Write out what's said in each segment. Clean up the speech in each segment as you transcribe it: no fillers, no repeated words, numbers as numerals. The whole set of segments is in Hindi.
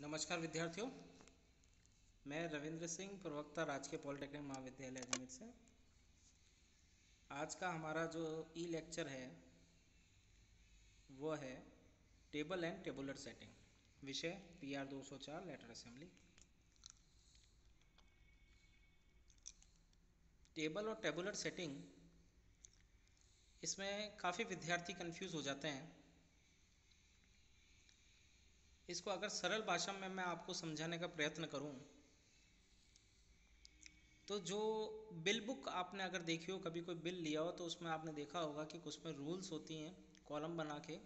नमस्कार विद्यार्थियों, मैं रविंद्र सिंह, प्रवक्ता राजकीय पॉलिटेक्निक महाविद्यालय अजमेर से। आज का हमारा जो ई लेक्चर है वो है टेबल एंड टेबुलर सेटिंग, विषय PR 204 लेटर असेंबली। टेबल और टेबुलर सेटिंग, इसमें काफ़ी विद्यार्थी कंफ्यूज हो जाते हैं। इसको अगर सरल भाषा में मैं आपको समझाने का प्रयत्न करूं तो जो बिल बुक आपने अगर देखी हो, कभी कोई बिल लिया हो, तो उसमें आपने देखा होगा कि उसमें रूल्स होती हैं कॉलम बना के,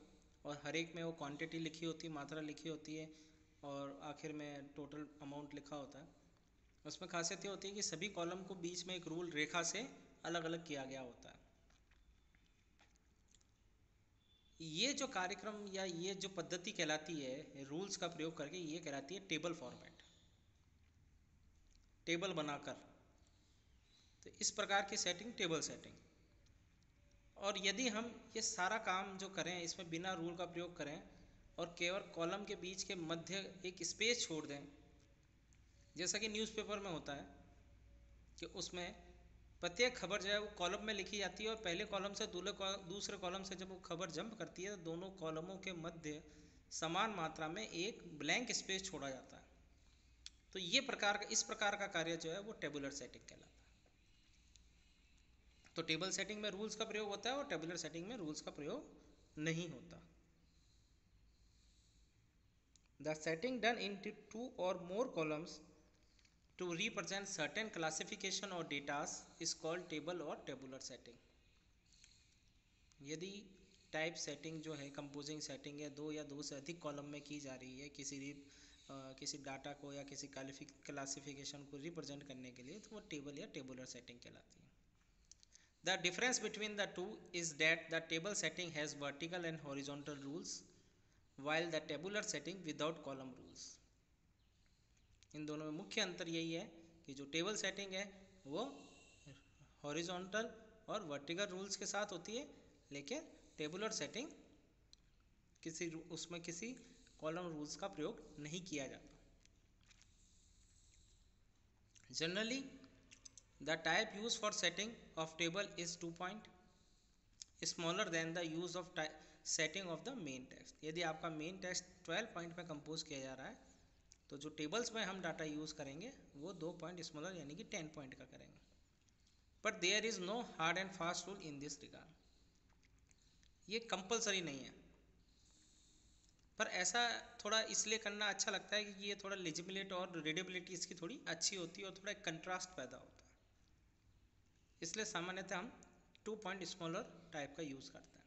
और हर एक में वो क्वांटिटी लिखी होती है, मात्रा लिखी होती है, और आखिर में टोटल अमाउंट लिखा होता है। उसमें खासियत ये होती है कि सभी कॉलम को बीच में एक रूल रेखा से अलग अलग किया गया होता है। ये जो कार्यक्रम या ये जो पद्धति कहलाती है रूल्स का प्रयोग करके, ये कहलाती है टेबल फॉर्मेट, टेबल बनाकर। तो इस प्रकार की सेटिंग टेबल सेटिंग। और यदि हम ये सारा काम जो करें इसमें बिना रूल का प्रयोग करें और केवल कॉलम के बीच के मध्य एक स्पेस छोड़ दें, जैसा कि न्यूज़पेपर में होता है कि उसमें प्रत्येक खबर जो है वो कॉलम में लिखी जाती है, और पहले कॉलम से दूसरे कॉलम से जब वो खबर जंप करती है तो दोनों कॉलमों के मध्य समान मात्रा में एक ब्लैंक स्पेस छोड़ा जाता है। तो ये इस प्रकार का कार्य जो है वो टेबुलर सेटिंग कहलाता है। तो टेबल सेटिंग में रूल्स का प्रयोग होता है और टेबुलर सेटिंग में रूल्स का प्रयोग नहीं होता। The setting done in two और more columns to represent certain classification or data is called table और tabular setting। यदि टाइप सेटिंग जो है कंपोजिंग सेटिंग है, दो या दो से अधिक कॉलम में की जा रही है किसी डाटा को या किसी क्लासिफिकेशन को रिप्रेजेंट करने के लिए, तो वो टेबल या टेबुलर सेटिंग कहलाती है। The difference between the two is that the table setting has vertical and horizontal rules while the tabular setting without column rules। इन दोनों में मुख्य अंतर यही है कि जो टेबल सेटिंग है वो हॉरिजॉन्टल और वर्टिकल रूल्स के साथ होती है, लेकिन टेबुलर सेटिंग उसमें किसी कॉलम रूल्स का प्रयोग नहीं किया जाता। Generally the type use for setting of table is 2 point smaller than the use of setting of the main text. यदि आपका मेन टेक्स्ट 12 पॉइंट में कंपोज किया जा रहा है, तो जो टेबल्स में हम डाटा यूज़ करेंगे वो 2 पॉइंट स्मॉलर यानी कि 10 पॉइंट का करेंगे। But there is no hard and fast rule in this regard. ये कंपलसरी नहीं है, पर ऐसा थोड़ा इसलिए करना अच्छा लगता है कि ये थोड़ा लिजिबिलिटी और रीडेबिलिटी इसकी थोड़ी अच्छी होती है और थोड़ा कंट्रास्ट पैदा होता है। इसलिए सामान्यतः हम 2 पॉइंट स्मॉलर टाइप का यूज़ करते हैं।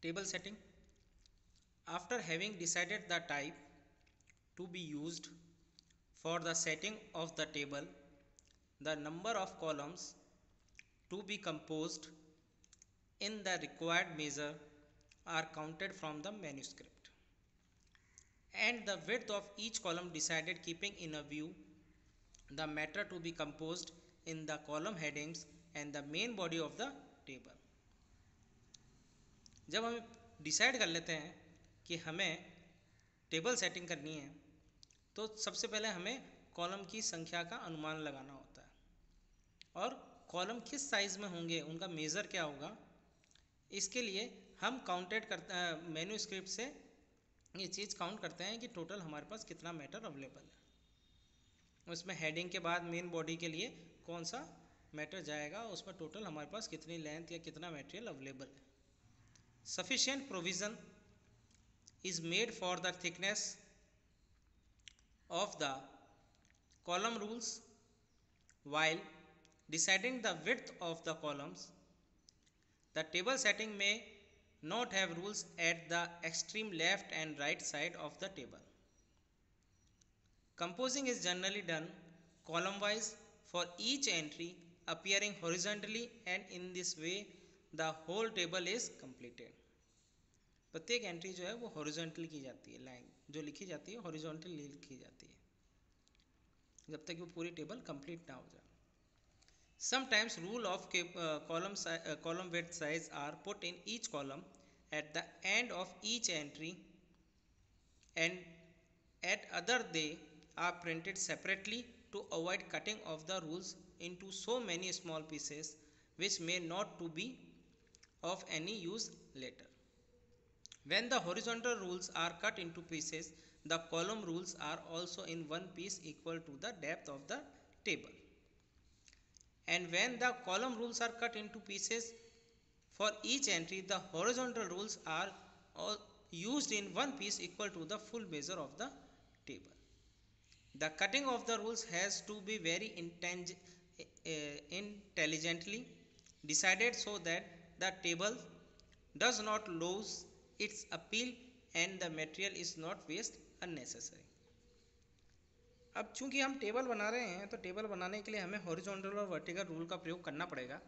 Table setting. After having decided the type to be used for the setting of the table, the number of columns to be composed in the required measure are counted from the manuscript, and the width of each column decided keeping in view the matter to be composed in the column headings and the main body of the table। जब हम डिसाइड कर लेते हैं कि हमें टेबल सेटिंग करनी है, तो सबसे पहले हमें कॉलम की संख्या का अनुमान लगाना होता है, और कॉलम किस साइज़ में होंगे, उनका मेज़र क्या होगा, इसके लिए हम काउंटेड करते हैं मैन्यूस्क्रिप्ट से। ये चीज़ काउंट करते हैं कि टोटल हमारे पास कितना मैटर अवेलेबल है। उसमें हेडिंग के बाद मेन बॉडी के लिए कौन सा मैटर जाएगा, उसमें टोटल हमारे पास कितनी लेंथ या कितना मटेरियल अवेलेबल है। Sufficient provision is made for the thickness of the column rules while deciding the width of the columns. The table setting may not have rules at the extreme left and right side of the table. Composing is generally done column wise for each entry appearing horizontally, and in this way the whole table is completed। प्रत्येक एंट्री जो है वो हॉरिजॉन्टल की जाती है, लाइन जो लिखी जाती है हॉरिजॉन्टल लिखी जाती है। जब तक वो पूरी टेबल कंप्लीट ना हो जाए. Sometimes rule of column width size are put in each column at the end of each entry, and at other they are printed separately to avoid cutting of the rules into so many small pieces which may not to be of any use later. When the horizontal rules are cut into pieces, the column rules are also in one piece equal to the depth of the table. And when the column rules are cut into pieces for each entry, the horizontal rules are all used in one piece equal to the full measure of the table. The cutting of the rules has to be very intelligently decided so that the table does not lose its appeal and the material is not waste unnecessary. अब चूंकि हम टेबल बना रहे हैं तो टेबल बनाने के लिए हमें हॉरिजॉन्टल और वर्टिकल रूल का प्रयोग करना पड़ेगा.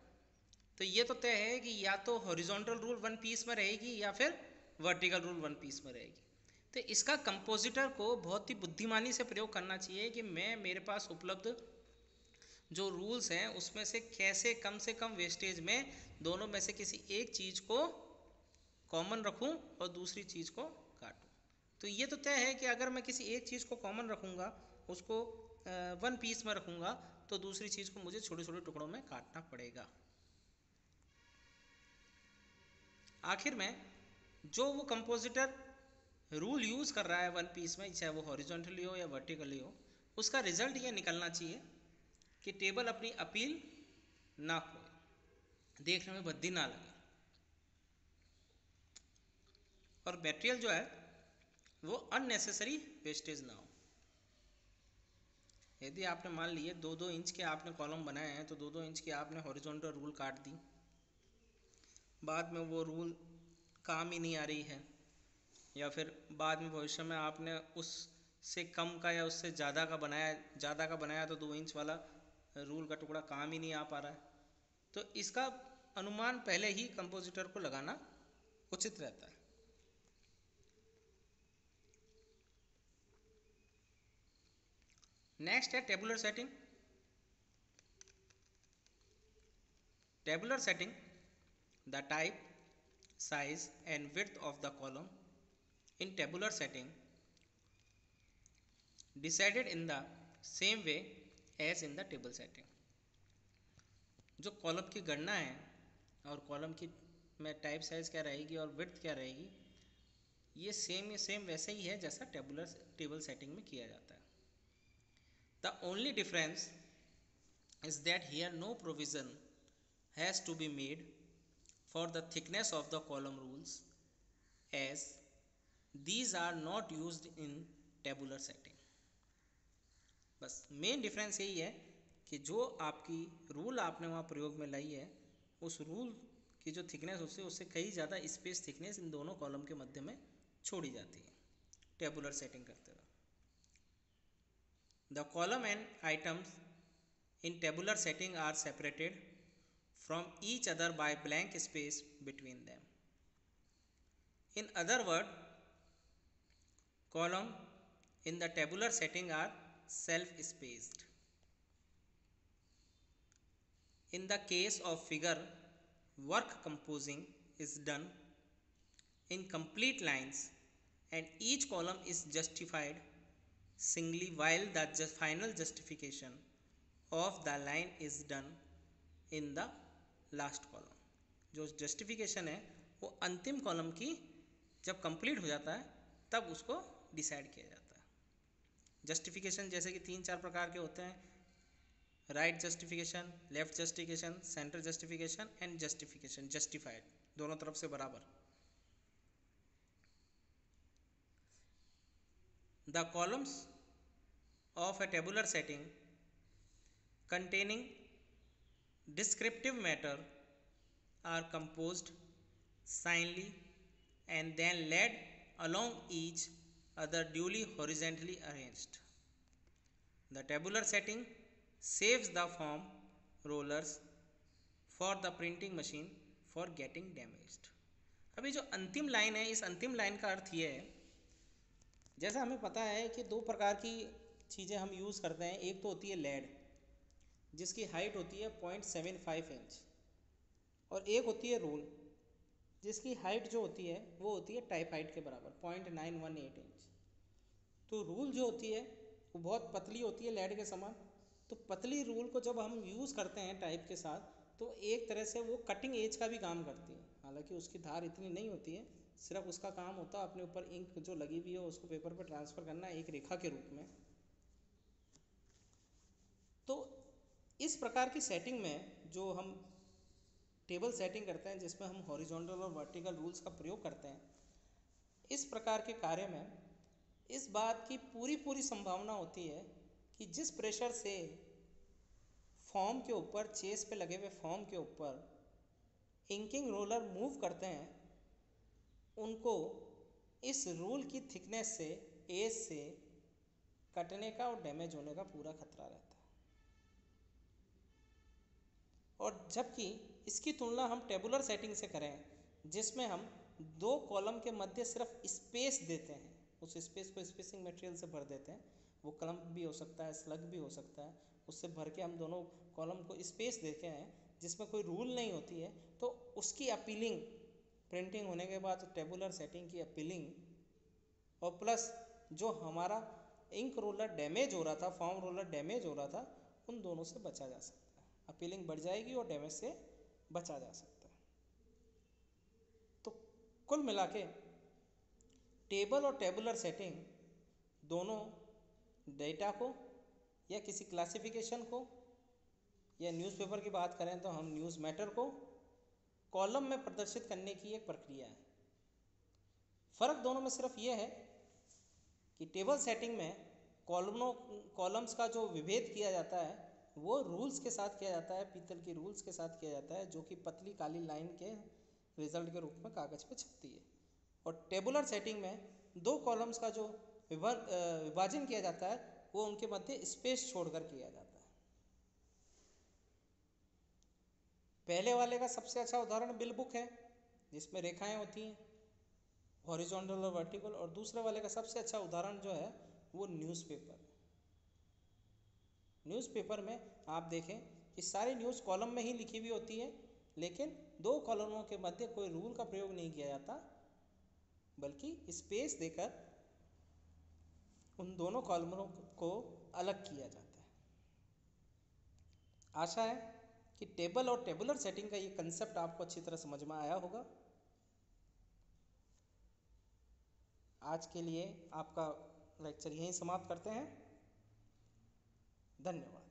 तो ये तो तय है कि या तो हॉरिजॉन्टल रूल वन पीस में रहेगी या फिर वर्टिकल रूल वन पीस में रहेगी. तो इसका कंपोजिटर को बहुत ही बुद्धिमानी से प्रयोग करना चाहिए कि मैं मेरे पास उपलब्ध जो रूल्स हैं उसमें से कम वेस्टेज में दोनों में से किसी एक चीज़ को कॉमन रखूं और दूसरी चीज़ को काटूं. तो ये तो तय है कि अगर मैं किसी एक चीज़ को कॉमन रखूँगा, उसको वन पीस में रखूँगा, तो दूसरी चीज़ को मुझे छोटे छोटे टुकड़ों में काटना पड़ेगा. आखिर में जो वो कंपोजिटर रूल यूज़ कर रहा है वन पीस में, चाहे वो हॉरिजॉन्टली हो या वर्टिकली हो, उसका रिजल्ट ये निकलना चाहिए कि टेबल अपनी अपील ना खोए, देखने में भद्दी ना लगे और मटेरियल जो है वो अननेसेसरी वेस्टेज ना हो. यदि आपने मान लिए 2-2 इंच के आपने कॉलम बनाए हैं तो 2-2 इंच के आपने हॉरिजॉन्टल रूल काट दी, बाद में वो रूल काम ही नहीं आ रही है, या फिर बाद में भविष्य में आपने उससे कम का या उससे ज़्यादा का बनाया तो 2 इंच वाला रूल का टुकड़ा काम ही नहीं आ पा रहा है, तो इसका अनुमान पहले ही कंपोजिटर को लगाना उचित रहता है. नेक्स्ट है tabular setting. Tabular setting, the type, size and width of the column in tabular setting decided in the same way as in the table setting. जो कॉलम की गणना है और कॉलम की में टाइप साइज क्या रहेगी और विड्थ क्या रहेगी, ये सेम वैसे ही है जैसा टेबल सेटिंग में किया जाता है. The only difference is that here no provision has to be made for the thickness of the column rules, as these are not used in tabular setting. बस मेन डिफरेंस यही है कि जो आपकी रूल आपने वहाँ प्रयोग में लाई है, उस रूल की जो थिकनेस उससे कई ज़्यादा स्पेस थिकनेस इन दोनों कॉलम के मध्य में छोड़ी जाती है टेबुलर सेटिंग करते हुए. The column and items in tabular setting are separated from each other by blank space between them. In other words, column in the tabular setting are self-spaced. In the case of figure, work composing is done in complete lines and each column is justified singly, while the final justification of the line is done in the last column. जो जस्टिफिकेशन है वो अंतिम कॉलम की जब कंप्लीट हो जाता है तब उसको डिसाइड किया जाता है. जस्टिफिकेशन जैसे कि 3-4 प्रकार के होते हैं: right justification, left justification, centre justification and justification justified, दोनों तरफ से बराबर. The columns of a tabular setting containing descriptive matter are composed silently and then laid along each other duly horizontally arranged. The tabular setting saves the foam rollers for the printing machine for getting damaged. अभी जो अंतिम लाइन है, इस अंतिम लाइन का अर्थ ये है, जैसा हमें पता है कि 2 प्रकार की चीज़ें हम यूज़ करते हैं, एक तो होती है लेड जिसकी हाइट होती है 0.75 इंच, और एक होती है रूल जिसकी हाइट जो होती है वो होती है टाइप हाइट के बराबर 0.918 इंच। तो रूल जो होती है वो बहुत पतली होती है लेड के समान। तो पतली रूल को जब हम यूज़ करते हैं टाइप के साथ तो एक तरह से वो कटिंग एज का भी काम करती है, हालांकि उसकी धार इतनी नहीं होती है, सिर्फ उसका काम होता है अपने ऊपर इंक जो लगी हुई है उसको पेपर पर ट्रांसफ़र करना एक रेखा के रूप में। तो इस प्रकार की सेटिंग में जो हम टेबल सेटिंग करते हैं जिसमें हम हॉरिजॉन्टल और वर्टिकल रूल्स का प्रयोग करते हैं, इस प्रकार के कार्य में इस बात की पूरी पूरी संभावना होती है कि जिस प्रेशर से फॉर्म के ऊपर, चेस पे लगे हुए फॉर्म के ऊपर इंकिंग रोलर मूव करते हैं, उनको इस रूल की थिकनेस से, एज से कटने का और डैमेज होने का पूरा खतरा रहता है। और जबकि इसकी तुलना हम टेबुलर सेटिंग से करें जिसमें हम दो कॉलम के मध्य सिर्फ स्पेस देते हैं, उस स्पेस को स्पेसिंग मटेरियल से भर देते हैं, वो क्लम्प भी हो सकता है, स्लग भी हो सकता है, उससे भर के हम दोनों कॉलम को स्पेस देते हैं जिसमें कोई रूल नहीं होती है, तो उसकी अपीलिंग प्रिंटिंग होने के बाद टेबुलर सेटिंग की अपीलिंग और प्लस जो हमारा इंक रोलर डैमेज हो रहा था, फॉर्म रोलर डैमेज हो रहा था, उन दोनों से बचा जा सकता है। अपीलिंग बढ़ जाएगी और डैमेज से बचा जा सकता है। तो कुल मिला के टेबल और टेबुलर सेटिंग दोनों डेटा को या किसी क्लासिफिकेशन को, या न्यूज़पेपर की बात करें तो हम न्यूज़ मैटर को कॉलम में प्रदर्शित करने की एक प्रक्रिया है। फ़र्क दोनों में सिर्फ ये है कि टेबल सेटिंग में कॉलम्स का जो विभेद किया जाता है वो रूल्स के साथ किया जाता है, पीतल की रूल्स के साथ किया जाता है, जो कि पतली काली लाइन के रिजल्ट के रूप में कागज़ पे छपती है। और टेबुलर सेटिंग में दो कॉलम्स का जो विभाजन किया जाता है वो उनके मध्य स्पेस छोड़कर किया जाता है। पहले वाले का सबसे अच्छा उदाहरण बिल बुक है जिसमें रेखाएं होती हैं हॉरिजॉन्टल और वर्टिकल, और दूसरे वाले का सबसे अच्छा उदाहरण जो है वो न्यूज़पेपर। न्यूज़पेपर में आप देखें कि सारी न्यूज़ कॉलम में ही लिखी हुई होती है, लेकिन दो कॉलमों के मध्य कोई रूल का प्रयोग नहीं किया जाता, बल्कि स्पेस देकर उन दोनों कॉलमों को अलग किया जाता है। आशा है कि टेबल और टेबुलर सेटिंग का ये कंसेप्ट आपको अच्छी तरह समझ में आया होगा। आज के लिए आपका लेक्चर यहीं समाप्त करते हैं। धन्यवाद।